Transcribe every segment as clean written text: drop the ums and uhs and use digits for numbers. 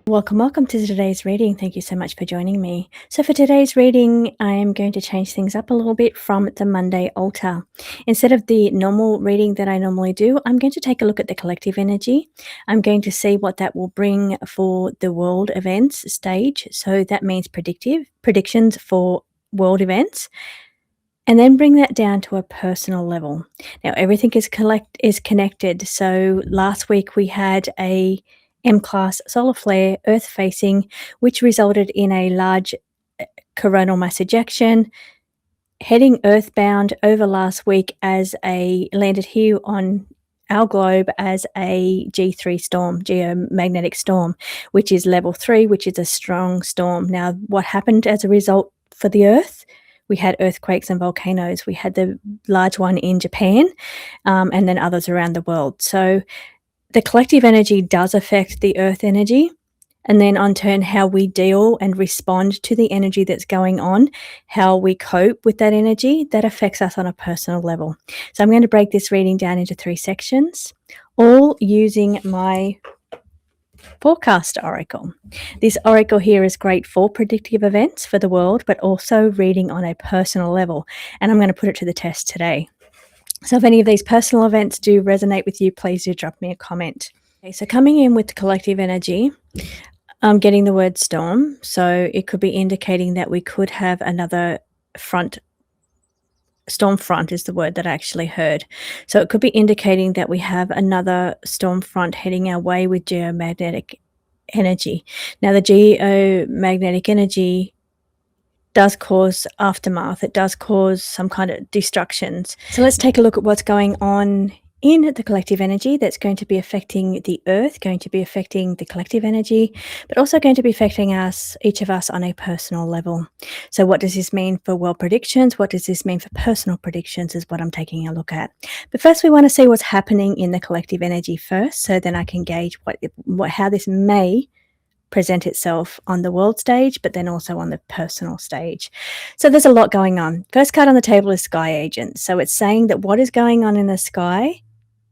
Welcome to today's reading. Thank you so much for joining me. So for today's reading, I am going to change things up a little bit from the Monday altar. Instead of the normal reading that I normally do, I'm going to take a look at the collective energy. I'm going to see what that will bring for the world events stage. So that means predictions for world events. And then bring that down to a personal level. Now, everything is connected. So last week we had a M-class solar flare, Earth-facing, which resulted in a large coronal mass ejection, heading earthbound over last week landed here on our globe as a G3 storm, geomagnetic storm, which is level 3, which is a strong storm. Now, what happened as a result for the Earth? We had earthquakes and volcanoes. We had the large one in Japan, and then others around the world. So the collective energy does affect the earth energy, and then on turn how we deal and respond to the energy that's going on, how we cope with that energy, that affects us on a personal level. So I'm going to break this reading down into 3 sections, all using my forecast oracle. This oracle here is great for predictive events for the world, but also reading on a personal level, and I'm going to put it to the test today. So if any of these personal events do resonate with you, please do drop me a comment. Okay, so coming in with collective energy, I'm getting the word storm. So it could be indicating that we could have another front. Storm front is the word that I actually heard. So it could be indicating that we have another storm front heading our way with geomagnetic energy. Now, the geomagnetic energy does cause aftermath. It does cause some kind of destructions. So let's take a look at what's going on in the collective energy that's going to be affecting the earth, going to be affecting the collective energy, but also going to be affecting us, each of us, on a personal level. So what does this mean for world predictions? What does this mean for personal predictions is what I'm taking a look at. But first we want to see what's happening in the collective energy first, so then I can gauge how this may present itself on the world stage, but then also on the personal stage. So there's a lot going on. First card on the table is Sky Agent. So it's saying that what is going on in the sky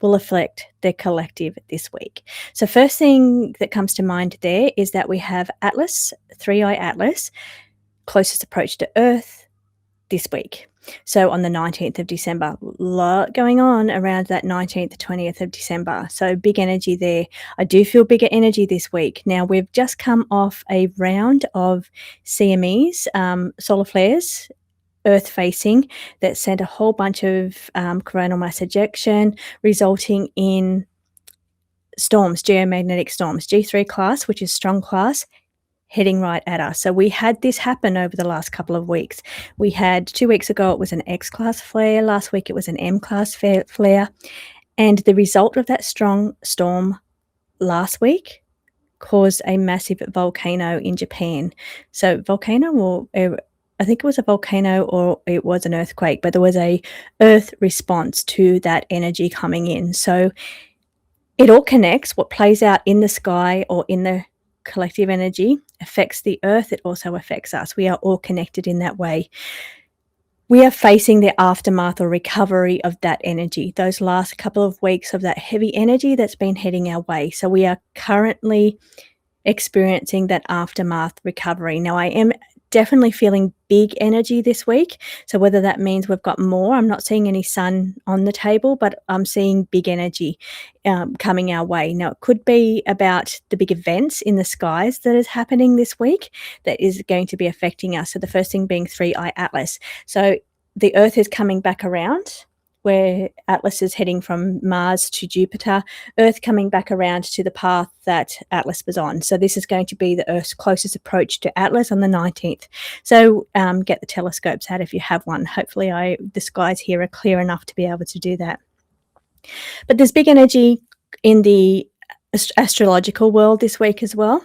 will affect the collective this week. So first thing that comes to mind there is that we have Atlas, 3-eye Atlas, closest approach to Earth this week. So on the 19th of December, a lot going on around that 19th, 20th of December. So big energy there. I do feel bigger energy this week. Now, we've just come off a round of CMEs, solar flares, Earth-facing, that sent a whole bunch of coronal mass ejection, resulting in storms, geomagnetic storms, G3 class, which is strong class, heading right at us. So we had this happen over the last couple of weeks. We had 2 weeks ago, it was an X-class flare. Last week, it was an M-class flare. And the result of that strong storm last week caused a massive volcano in Japan. So I think it was a volcano or it was an earthquake, but there was a earth response to that energy coming in. So it all connects. What plays out in the sky or in the collective energy affects the earth. It also affects us. We are all connected in that way. We are facing the aftermath or recovery of that energy, those last couple of weeks of that heavy energy that's been heading our way. So we are currently experiencing that aftermath recovery. Now, I am definitely feeling big energy this week. So whether that means we've got more, I'm not seeing any sun on the table, but I'm seeing big energy coming our way. Now, it could be about the big events in the skies that is happening this week that is going to be affecting us. So the first thing being 3i Atlas. So the Earth is coming back around, where Atlas is heading from Mars to Jupiter, Earth coming back around to the path that Atlas was on. So this is going to be the Earth's closest approach to Atlas on the 19th. So get the telescopes out if you have one. Hopefully the skies here are clear enough to be able to do that. But there's big energy in the astrological world this week as well.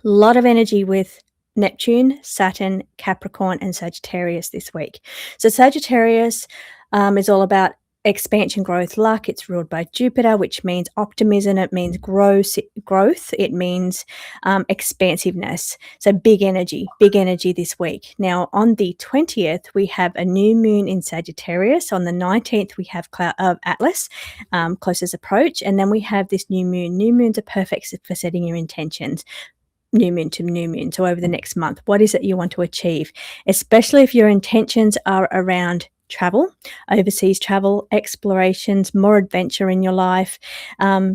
A lot of energy with Neptune, Saturn, Capricorn, and Sagittarius this week. So Sagittarius is all about expansion, growth, luck. It's ruled by Jupiter, which means optimism. It means growth. It means expansiveness. So big energy this week. Now, on the 20th, we have a new moon in Sagittarius. On the 19th, we have Atlas, closest approach. And then we have this new moon. New moons are perfect for setting your intentions. New moon to new moon. So over the next month, what is it you want to achieve? Especially if your intentions are around travel, overseas travel, explorations, more adventure in your life,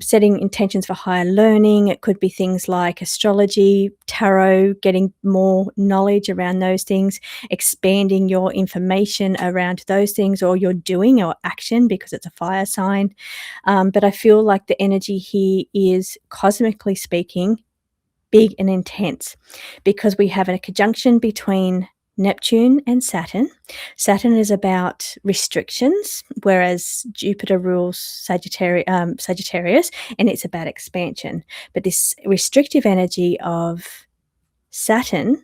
setting intentions for higher learning. It could be things like astrology, tarot, getting more knowledge around those things, expanding your information around those things, or your doing or action because it's a fire sign. But I feel like the energy here is, cosmically speaking, big and intense, because we have a conjunction between Neptune and Saturn. Saturn is about restrictions, whereas Jupiter rules Sagittarius, and it's about expansion. But this restrictive energy of Saturn,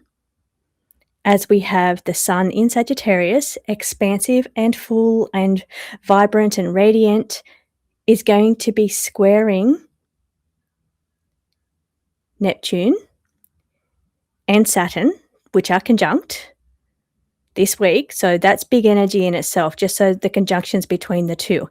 as we have the sun in Sagittarius, expansive and full and vibrant and radiant, is going to be squaring Neptune and Saturn, which are conjunct this week. So that's big energy in itself, just so the conjunctions between the two.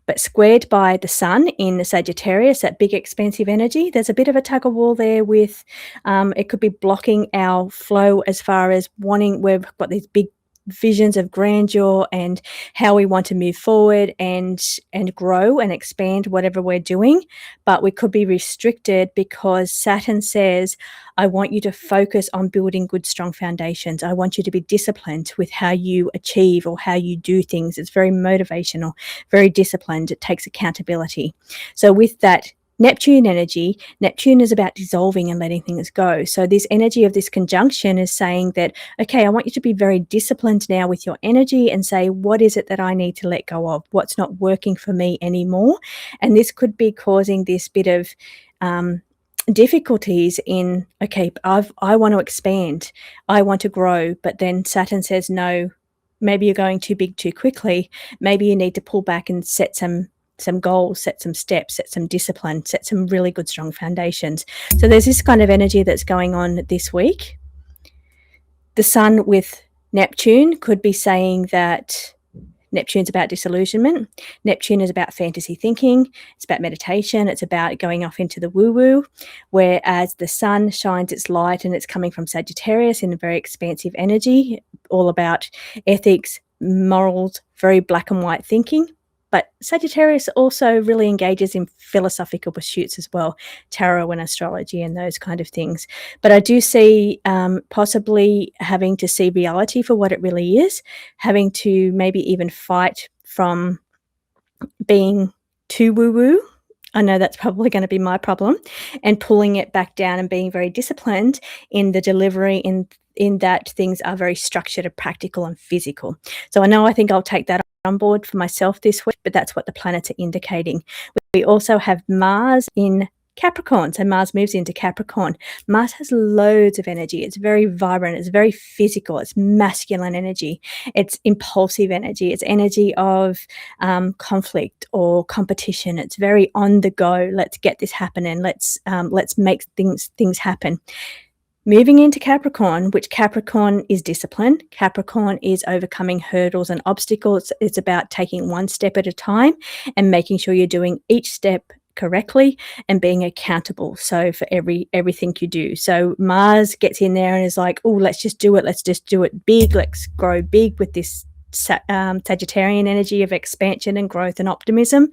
But squared by the sun in the Sagittarius, that big expansive energy, there's a bit of a tug of war there with, it could be blocking our flow as far as we've got these big visions of grandeur and how we want to move forward and grow and expand whatever we're doing. But we could be restricted because Saturn says, I want you to focus on building good, strong foundations. I want you to be disciplined with how you achieve or how you do things. It's very motivational, very disciplined. It takes accountability. So with that Neptune energy, Neptune is about dissolving and letting things go. So this energy of this conjunction is saying that, okay, I want you to be very disciplined now with your energy and say, what is it that I need to let go of? What's not working for me anymore? And this could be causing this bit of difficulties in, okay, I want to expand, I want to grow, but then Saturn says, no, maybe you're going too big too quickly. Maybe you need to pull back and set some goals, set some steps, set some discipline, set some really good, strong foundations. So there's this kind of energy that's going on this week. The sun with Neptune could be saying that Neptune's about disillusionment. Neptune is about fantasy thinking. It's about meditation. It's about going off into the woo-woo, whereas the sun shines its light and it's coming from Sagittarius in a very expansive energy, all about ethics, morals, very black and white thinking. But Sagittarius also really engages in philosophical pursuits as well, tarot and astrology and those kind of things. But I do see possibly having to see reality for what it really is, having to maybe even fight from being too woo-woo. I know that's probably going to be my problem, and pulling it back down and being very disciplined in the delivery in that things are very structured and practical and physical. So I think I'll take that on board for myself this week, but that's what the planets are indicating. We also have Mars in Capricorn. So Mars moves into Capricorn. Mars has loads of energy. It's very vibrant. It's very physical. It's masculine energy. It's impulsive energy. It's energy of conflict or competition. It's very on the go. Let's get this happening. Let's make things happen. Moving into Capricorn, which Capricorn is discipline. Capricorn is overcoming hurdles and obstacles. It's about taking one step at a time and making sure you're doing each step correctly and being accountable. So for everything you do. So Mars gets in there and is like, oh, let's just do it. Let's just do it big. Let's grow big with this Sagittarian energy of expansion and growth and optimism.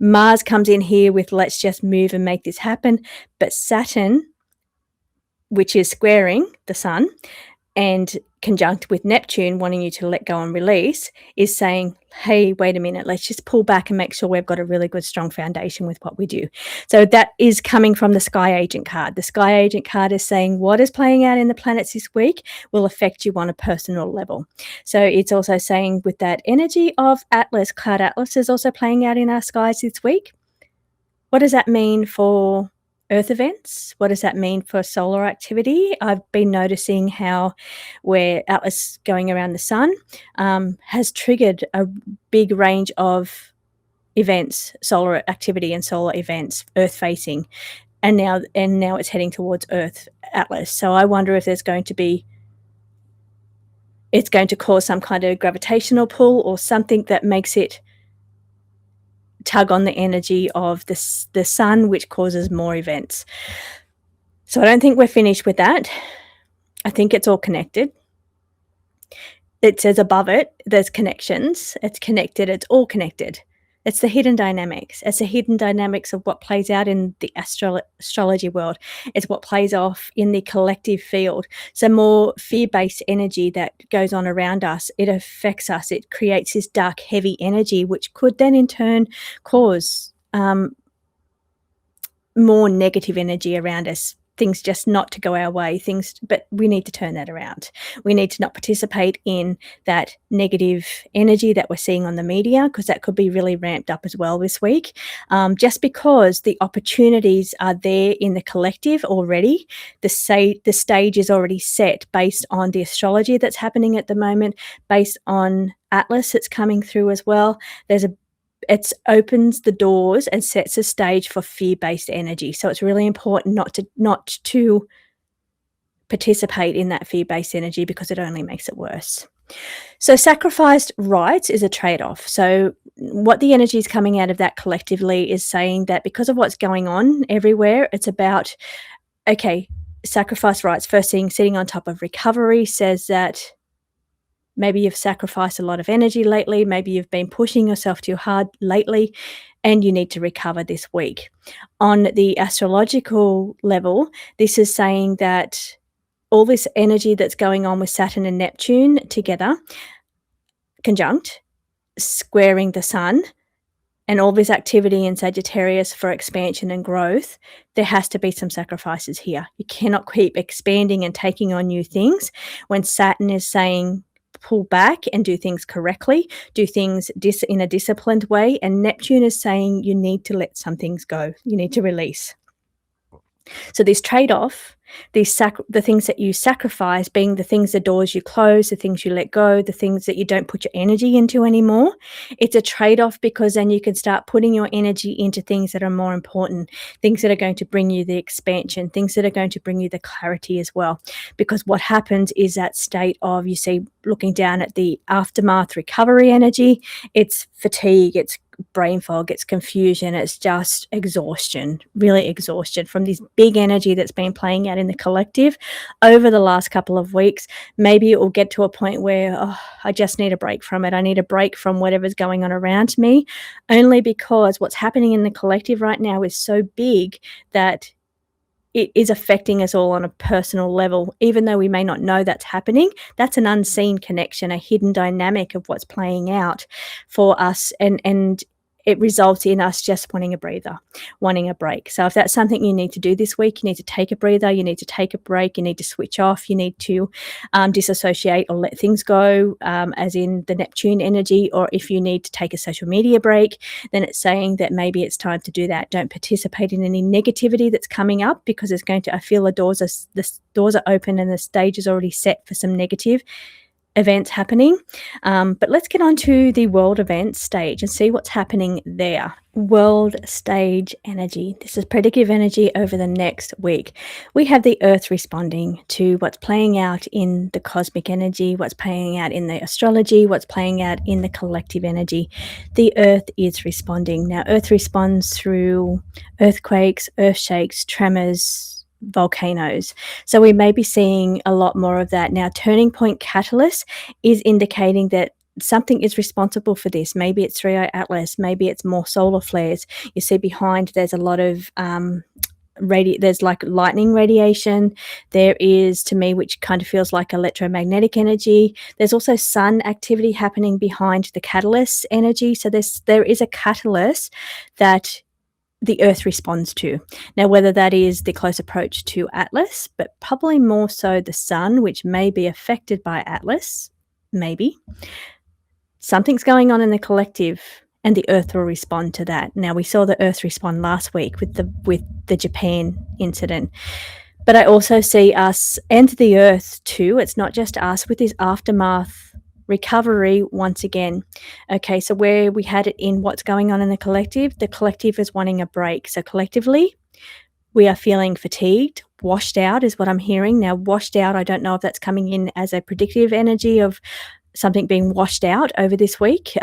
Mars comes in here with let's just move and make this happen. But Saturn, which is squaring the sun and conjunct with Neptune, wanting you to let go and release, is saying, hey, wait a minute, let's just pull back and make sure we've got a really good, strong foundation with what we do. So that is coming from the Sky Agent card. The Sky Agent card is saying what is playing out in the planets this week will affect you on a personal level. So it's also saying with that energy of Atlas, Cloud Atlas is also playing out in our skies this week. What does that mean for Earth events? What does that mean for solar activity? I've been noticing how where Atlas going around the sun has triggered a big range of events, solar activity and solar events, Earth facing, and now it's heading towards Earth Atlas. So I wonder if it's going to cause some kind of gravitational pull or something that makes it tug on the energy of the sun, which causes more events. So I don't think we're finished with that. I think it's all connected. It says above it, there's connections. It's connected. It's all connected. It's the hidden dynamics. It's the hidden dynamics of what plays out in the astrology world. It's what plays off in the collective field. So more fear-based energy that goes on around us, it affects us. It creates this dark, heavy energy, which could then in turn cause more negative energy around us, things just not to go our way, but we need to turn that around. We need to not participate in that negative energy that we're seeing on the media, because that could be really ramped up as well this week. Just because the opportunities are there in the collective already, the stage is already set based on the astrology that's happening at the moment, based on Atlas that's coming through as well. It opens the doors and sets a stage for fear-based energy. So it's really important not to participate in that fear-based energy, because it only makes it worse. So sacrificed rights is a trade-off. So what the energy is coming out of that collectively is saying that because of what's going on everywhere, it's about, okay, sacrifice rights. First thing, sitting on top of recovery says that maybe you've sacrificed a lot of energy lately. Maybe you've been pushing yourself too hard lately, and you need to recover this week. On the astrological level, this is saying that all this energy that's going on with Saturn and Neptune together, conjunct, squaring the sun, and all this activity in Sagittarius for expansion and growth, there has to be some sacrifices here. You cannot keep expanding and taking on new things when Saturn is saying, pull back and do things correctly, do things in a disciplined way. And Neptune is saying you need to let some things go. You need to release. So this trade-off, the things that you sacrifice being the doors you close, the things you let go, the things that you don't put your energy into anymore. It's a trade-off, because then you can start putting your energy into things that are more important, things that are going to bring you the expansion, things that are going to bring you the clarity as well. Because what happens is that state of, you see, looking down at the aftermath recovery energy, it's fatigue, it's brain fog, it's confusion, it's just exhaustion, really exhaustion from this big energy that's been playing out in the collective over the last couple of weeks. Maybe it will get to a point where, I just need a break from it. I need a break from whatever's going on around me, only because what's happening in the collective right now is so big that it is affecting us all on a personal level. Even though we may not know that's happening, that's an unseen connection, a hidden dynamic of what's playing out for us. And it results in us just wanting a breather, wanting a break. So if that's something you need to do this week, you need to take a breather, you need to take a break, you need to switch off, you need to disassociate or let things go, as in the Neptune energy. Or if you need to take a social media break, then it's saying that maybe it's time to do that. Don't participate in any negativity that's coming up, because it's going to, I feel the doors are open and the stage is already set for some negative events happening. But let's get on to the world events stage and see what's happening there. World stage energy. This is predictive energy over the next week. We have the Earth responding to what's playing out in the cosmic energy, what's playing out in the astrology, what's playing out in the collective energy. The Earth is responding. Now, Earth responds through earthquakes, earth shakes, tremors, volcanoes. So we may be seeing a lot more of that. Now, turning point catalyst is indicating that something is responsible for this. Maybe it's 3i Atlas, maybe it's more solar flares. You see behind there's a lot of there's like lightning radiation. There is, to me, which kind of feels like electromagnetic energy. There's also sun activity happening behind the catalyst energy. So there is a catalyst that the Earth responds to. Now, whether that is the close approach to Atlas, but probably more so the sun, which may be affected by Atlas, maybe. Something's going on in the collective and the Earth will respond to that. Now, we saw the Earth respond last week with the Japan incident. But I also see us and the Earth too. It's not just us with this aftermath recovery once again. Okay, so where we had it in what's going on in the collective is wanting a break. So collectively, we are feeling fatigued, washed out is what I'm hearing. Now, washed out, I don't know if that's coming in as a predictive energy of something being washed out over this week,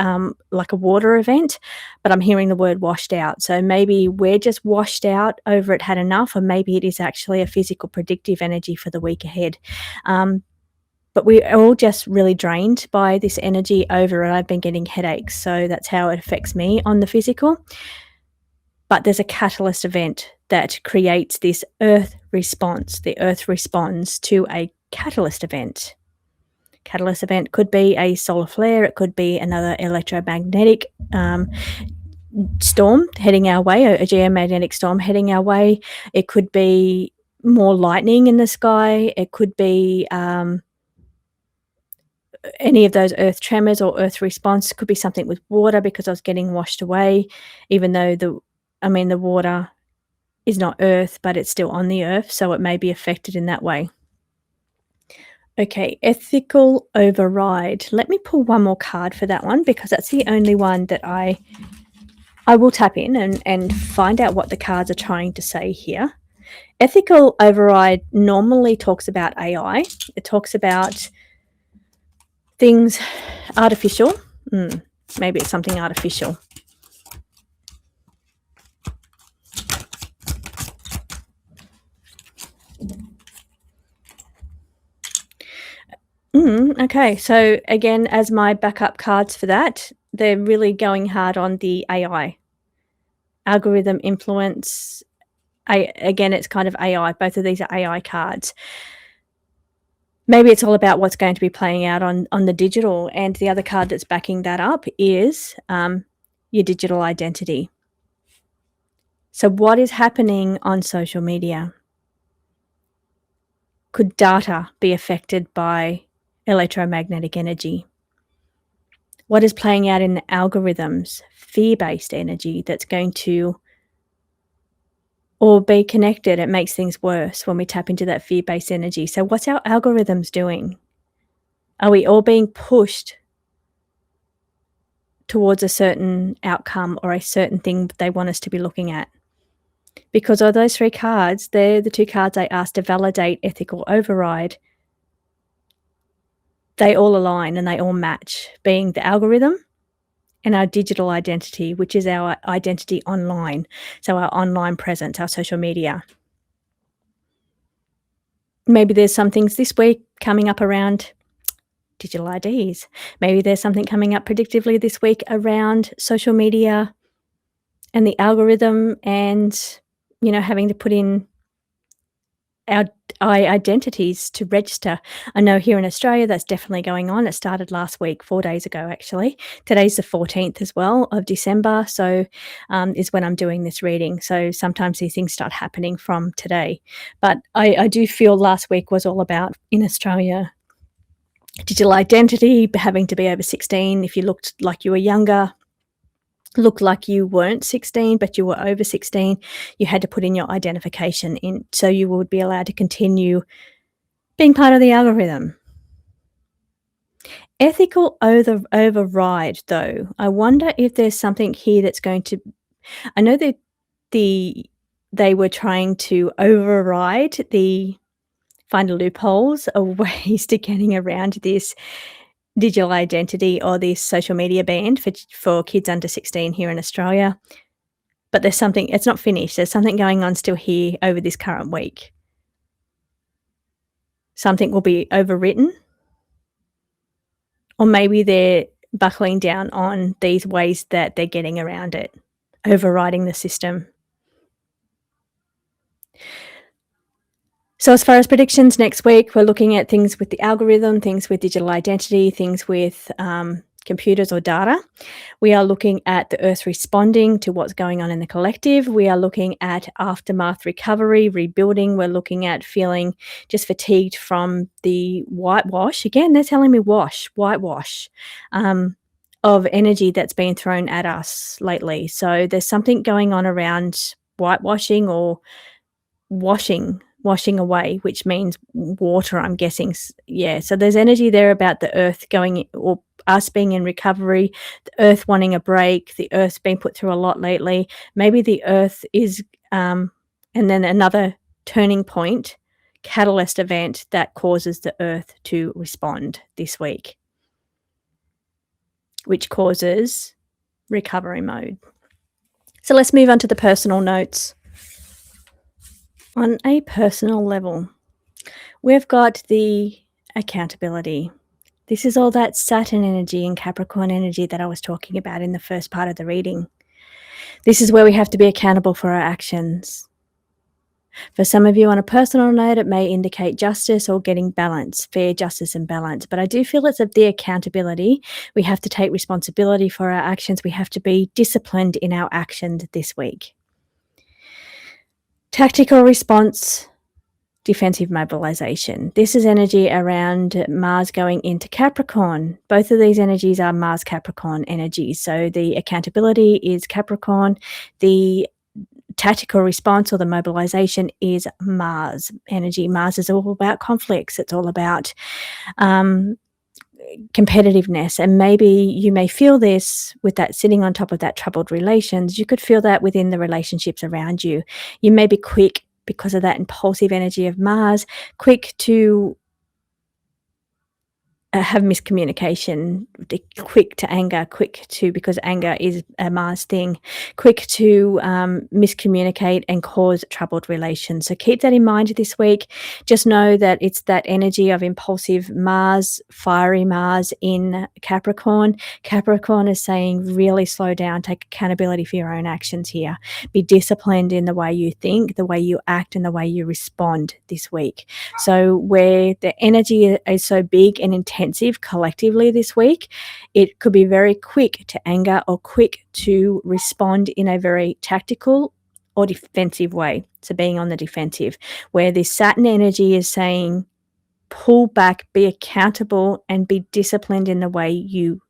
like a water event, but I'm hearing the word washed out. So maybe we're just washed out over it, had enough, or maybe it is actually a physical predictive energy for the week ahead. But we're all just really drained by this energy over it. I've been getting headaches, so that's how it affects me on the physical. But there's a catalyst event that creates this Earth response. The Earth responds to a catalyst event. Catalyst event could be a solar flare. It could be another electromagnetic storm heading our way, a geomagnetic storm heading our way. It could be more lightning in the sky. It could be any of those earth tremors or earth response. It could be something with water because I was getting washed away, even though the water is not earth, but it's still on the earth, so it may be affected in that way. Okay, ethical override. Let me pull one more card for that one because that's the only one that I will tap in and find out what the cards are trying to say here. Ethical override normally talks about AI. It talks about things artificial. Maybe it's something artificial. Okay, so again, as my backup cards for that, they're really going hard on the AI. Algorithm influence. Again, it's kind of AI. Both of these are AI cards. Maybe it's all about what's going to be playing out on the digital, and the other card that's backing that up is your digital identity. So what is happening on social media? Could data be affected by electromagnetic energy? What is playing out in the algorithms, fear-based energy that's going to or be connected? It makes things worse when we tap into that fear-based energy. So what's our algorithms doing? Are we all being pushed towards a certain outcome or a certain thing they want us to be looking at? Because of those three cards, they're the two cards I asked to validate ethical override. They all align and they all match, being the algorithm and our digital identity, which is our identity online. So our online presence, our social media. Maybe there's some things this week coming up around digital IDs. Maybe there's something coming up predictively this week around social media and the algorithm and, having to put in our identities to register. I know here in Australia that's definitely going on. It started last week, 4 days ago actually. Today's the 14th as well of December, so is when I'm doing this reading. So sometimes these things start happening from today. But I do feel last week was all about, in Australia, digital identity, having to be over 16 if you looked like you were younger. Looked like you weren't 16, but you were over 16, you had to put in your identification in so you would be allowed to continue being part of the algorithm. Ethical override, though. I wonder if there's something here that's going to I know that they were trying to override find loopholes or ways to getting around this digital identity or this social media ban for kids under 16 here in Australia. But there's something it's not finished. There's something going on still here over this current week. Something will be overwritten, or maybe they're buckling down on these ways that they're getting around it, overriding the system. So as far as predictions next week, we're looking at things with the algorithm, things with digital identity, things with computers or data. We are looking at the Earth responding to what's going on in the collective. We are looking at aftermath recovery, rebuilding. We're looking at feeling just fatigued from the whitewash. Again, they're telling me whitewash of energy that's been thrown at us lately. So there's something going on around whitewashing or washing away, which means water, I'm guessing. Yeah, so there's energy there about the earth going, or us being in recovery, the earth wanting a break, the earth's been put through a lot lately. Maybe the earth is and then another turning point, catalyst event that causes the earth to respond this week, which causes recovery mode. So let's move on to the personal notes. On a personal level, we've got the accountability. This is all that Saturn energy and Capricorn energy that I was talking about in the first part of the reading. This is where we have to be accountable for our actions. For some of you on a personal note, it may indicate justice or getting balance, fair justice and balance. But I do feel it's of the accountability. We have to take responsibility for our actions. We have to be disciplined in our actions this week. Tactical response, defensive mobilization. This is energy around Mars going into Capricorn. Both of these energies are Mars Capricorn energies. So the accountability is Capricorn. The tactical response or the mobilization is Mars energy. Mars is all about conflicts. It's all about competitiveness, and maybe you may feel this with that sitting on top of that troubled relations. You could feel that within the relationships around you. You may be quick, because of that impulsive energy of Mars, quick to have miscommunication, quick to anger, because anger is a Mars thing, quick to miscommunicate and cause troubled relations. So keep that in mind this week. Just know that it's that energy of impulsive Mars, fiery Mars in Capricorn. Capricorn is saying really slow down, take accountability for your own actions here. Be disciplined in the way you think, the way you act, and the way you respond this week. So where the energy is so big and intense collectively this week, it could be very quick to anger or quick to respond in a very tactical or defensive way. So being on the defensive, where this Saturn energy is saying pull back, be accountable, and be disciplined in the way you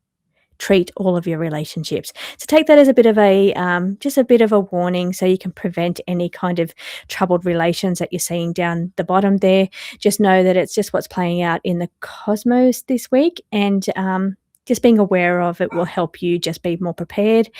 treat all of your relationships. So take that as a bit of a just a bit of a warning, so you can prevent any kind of troubled relations that you're seeing down the bottom there. Just know that it's just what's playing out in the cosmos this week, and just being aware of it will help you just be more prepared.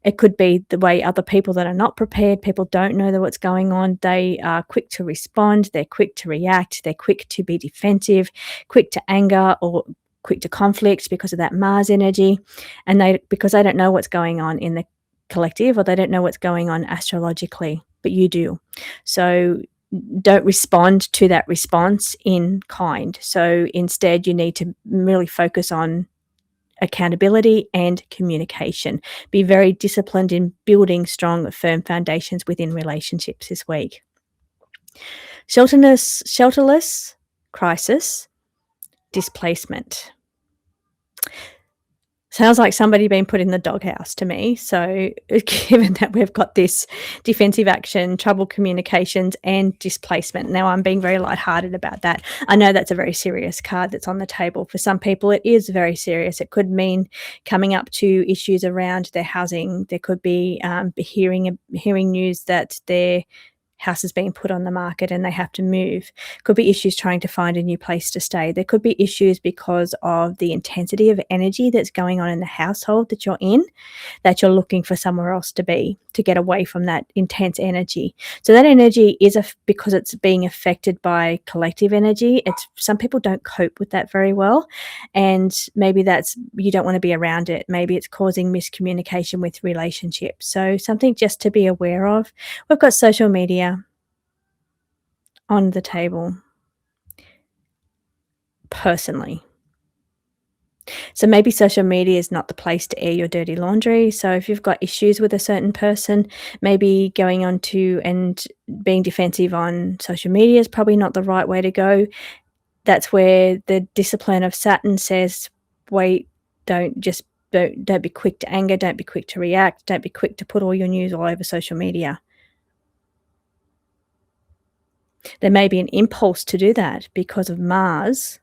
It could be the way other people that are not prepared, people don't know what's going on. They are quick to respond, they're quick to react, they're quick to be defensive, quick to anger, or quick to conflict because of that Mars energy, and because they don't know what's going on in the collective, or they don't know what's going on astrologically, but you do. So don't respond to that response in kind. So instead, you need to really focus on accountability and communication. Be very disciplined in building strong, firm foundations within relationships this week. Shelterless, crisis, displacement. Sounds like somebody being put in the doghouse to me. So given that we've got this defensive action, troubled communications, and displacement. Now, I'm being very lighthearted about that. I know that's a very serious card that's on the table. For some people, it is very serious. It could mean coming up to issues around their housing. There could be hearing news that their houses being put on the market and they have to move. Could be issues trying to find a new place to stay. There could be issues because of the intensity of energy that's going on in the household that you're in, that you're looking for somewhere else to be, to get away from that intense energy. So that energy is because it's being affected by collective energy. It's some people don't cope with that very well, and maybe that's you don't want to be around it. Maybe it's causing miscommunication with relationships. So something just to be aware of. We've got social media on the table personally. So maybe social media is not the place to air your dirty laundry. So if you've got issues with a certain person, maybe going on to and being defensive on social media is probably not the right way to go. That's where the discipline of Saturn says, wait, don't be quick to anger, don't be quick to react, don't be quick to put all your news all over social media. There may be an impulse to do that because of Mars,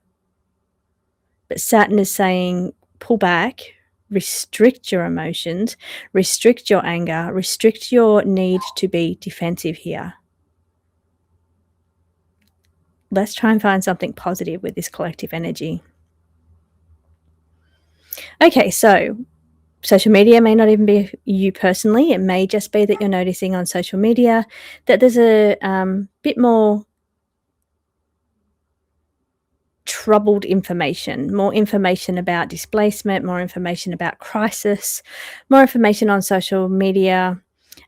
but Saturn is saying, pull back, restrict your emotions, restrict your anger, restrict your need to be defensive here. Let's try and find something positive with this collective energy. Okay, so social media may not even be you personally. It may just be that you're noticing on social media that there's a bit more troubled information, more information about displacement, more information about crisis, more information on social media.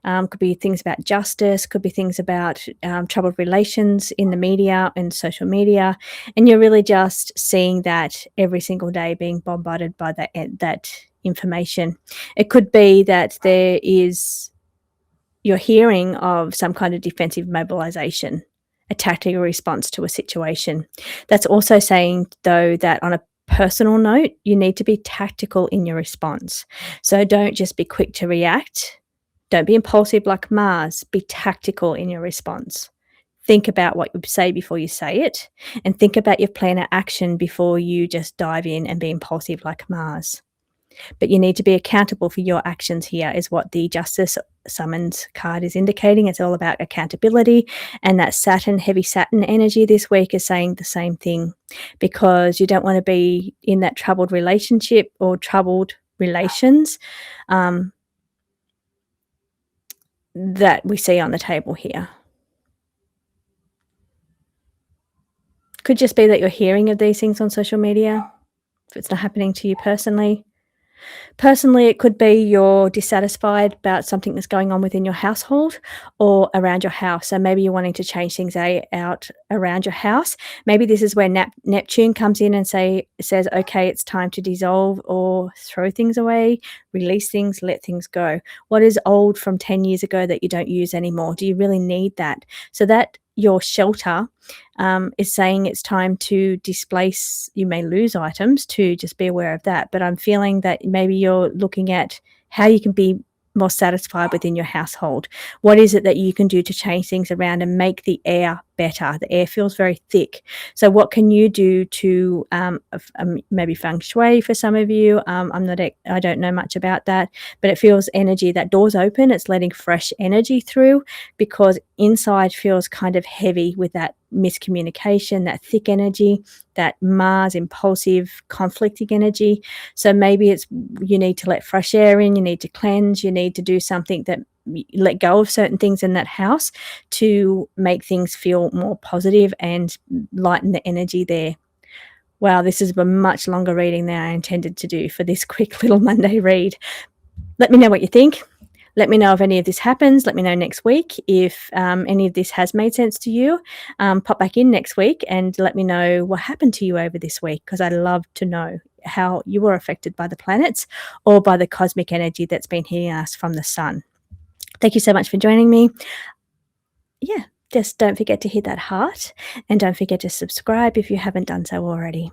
Could be things about justice, could be things about troubled relations in the media and social media. And you're really just seeing that every single day, being bombarded by that information. It could be that you're hearing of some kind of defensive mobilization, a tactical response to a situation. That's also saying, though, that on a personal note, you need to be tactical in your response. So don't just be quick to react. Don't be impulsive like Mars. Be tactical in your response. Think about what you say before you say it, and think about your plan of action before you just dive in and be impulsive like Mars. But you need to be accountable for your actions here, is what the Justice Summons card is indicating. It's all about accountability, and that heavy Saturn energy this week is saying the same thing, because you don't want to be in that troubled relationship or troubled relations that we see on the table here. Could just be that you're hearing of these things on social media, if it's not happening to you personally. Personally, it could be you're dissatisfied about something that's going on within your household or around your house. So maybe you're wanting to change things out around your house. Maybe this is where Neptune comes in and says, okay, it's time to dissolve or throw things away, release things, let things go. What is old from 10 years ago that you don't use anymore? Do you really need that? So that your shelter is saying it's time to displace. You may lose items too, just be aware of that. But I'm feeling that maybe you're looking at how you can be more satisfied within your household. What is it that you can do to change things around and make the air better? The air feels very thick. So what can you do to maybe feng shui for some of you? I don't know much about that, but it feels energy, that door's open, it's letting fresh energy through, because inside feels kind of heavy with that miscommunication, that thick energy, that Mars impulsive conflicting energy. So maybe it's you need to let fresh air in, you need to cleanse, you need to do something that let go of certain things in that house to make things feel more positive and lighten the energy there. Wow, this is a much longer reading than I intended to do for this quick little Monday read. Let me know what you think. Let me know if any of this happens. Let me know next week if any of this has made sense to you. Pop back in next week and let me know what happened to you over this week, because I'd love to know how you were affected by the planets or by the cosmic energy that's been hitting us from the sun. Thank you so much for joining me. Yeah, just don't forget to hit that heart, and don't forget to subscribe if you haven't done so already.